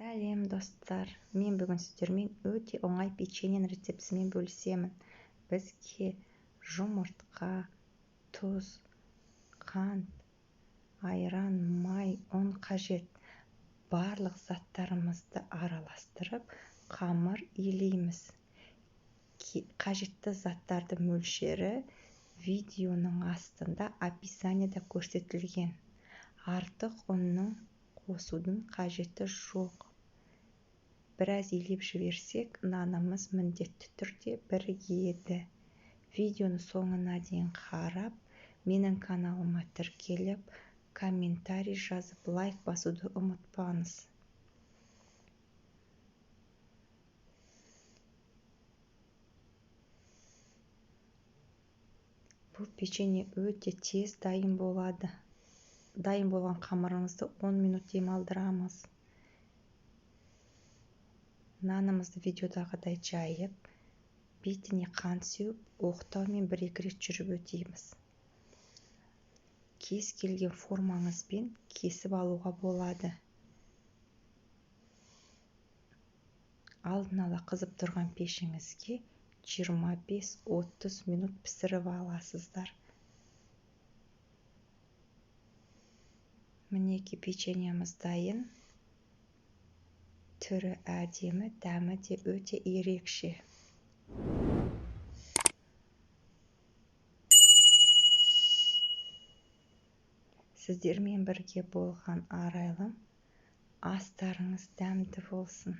Сәлем достар, мен бүгін сіздермен өте оңай печеньенің рецептісімен бөлісемін. Бізге жұмыртқа, тұз, қант, айран, май, ұн қажет. Барлық заттарымызды араластырып, қамыр илейміз. Қажетті заттарды мөлшері видеоның астында описаниеда көрсетілген. Артық ұнның қосудың қажеті жоқ. Біраз илеп жіберсек, нанымыз міндетті түрде бірігеді. Видеоны соңына дейін қарап, менің каналыма тіркеліп, комментарий жазып, лайк басуды ұмытпаңыз. Бұл печенье өте тез дайын болады. Дайын болған қамырымызды 10 минут демалдырамыз. Нанымызды видеодағыдай жайып, бетіне қант сеуіп, оқтаумен 1-2 рет жүріп өтейміз. Кез келген формаңызбен кесіп алуға болады. Алдын ала қызып тұрған пешіңізге 25-30 минут пісіріп аласыздар. Мінеки печеньеміз дайын. Түрі әдемі, дәмі де өте ерекше. Сіздермен бірге болған арайлым. Астарыңыз дәмді болсын.